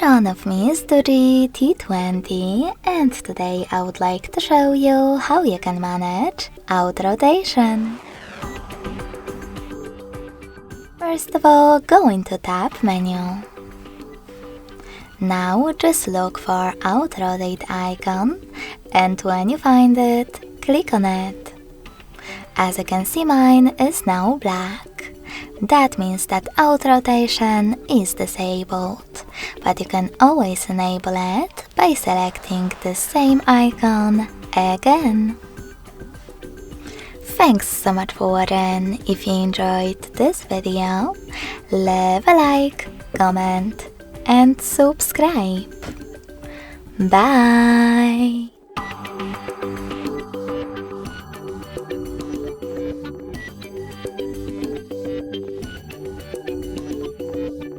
version of me is DOOGEE T20, and today I would like to show you how you can manage out rotation. First of all, go into Tab menu. Now just look for Out Rotate icon, and when you find it, click on it. As you can see, mine is now black. That means that out rotation is disabled, but you can always enable it by selecting the same icon again. Thanks so much for watching. If you enjoyed this video, leave a like, comment and subscribe. Bye!